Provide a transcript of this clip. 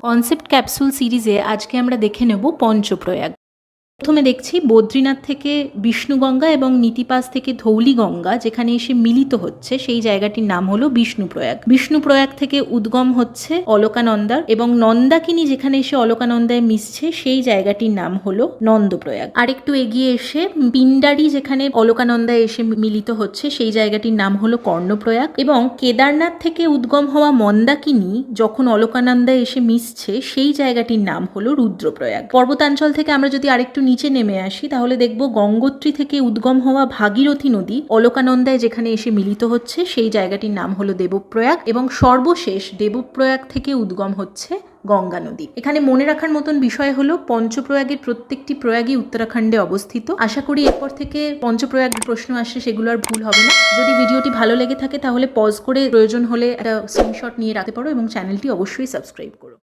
Concept capsule সিরিজে আজকে আমরা দেখে নেব পঞ্চপ্রয়াগ। প্রথমে দেখছি বদ্রীনাথ থেকে বিষ্ণুগঙ্গা এবং নীতিপাস থেকে ধৌলিগঙ্গা যেখানে এসে মিলিত হচ্ছে সেই জায়গাটির নাম হলো বিষ্ণুপ্রয়াগ। বিষ্ণুপ্রয়াগ থেকে উদ্গম হচ্ছে অলকানন্দার এবং নন্দাকিনী যেখানে এসে অলকানন্দায় মিশছে সেই জায়গাটির নাম হলো নন্দপ্রয়াগ। আরেকটু এগিয়ে এসে পিণ্ডারি যেখানে অলকানন্দায় এসে মিলিত হচ্ছে সেই জায়গাটির নাম হলো কর্ণপ্রয়াগ এবং কেদারনাথ থেকে উদ্গম হওয়া মন্দাকিনী যখন অলকানন্দায় এসে মিশছে সেই জায়গাটির নাম হলো রুদ্রপ্রয়াগ। পর্বতাঞ্চল থেকে আমরা যদি আরেকটু নিচে নেমে আসি তাহলে দেখব গঙ্গোত্রী থেকে উদ্গম হওয়া ভাগীরথী নদী অলকানন্দায় যেখানে এসে মিলিত হচ্ছে সেই জায়গাটির নাম হলো দেবপ্রয়াগ এবং সর্বশেষ দেবপ্রয়াগ থেকে উদ্গম হচ্ছে গঙ্গা নদী। এখানে মনে রাখার মতন বিষয় হলো পঞ্চপ্রয়াগের প্রত্যেকটি প্রয়াগই উত্তরাখণ্ডে অবস্থিত। আশা করি এরপর থেকে পঞ্চপ্রয়াগ প্রশ্ন আসে সেগুলো আর ভুল হবে না। যদি ভিডিওটি ভালো লেগে থাকে তাহলে পজ করে প্রয়োজন হলে একটা স্ক্রিনশট নিয়ে রাখতে পারো এবং চ্যানেলটি অবশ্যই সাবস্ক্রাইব করো।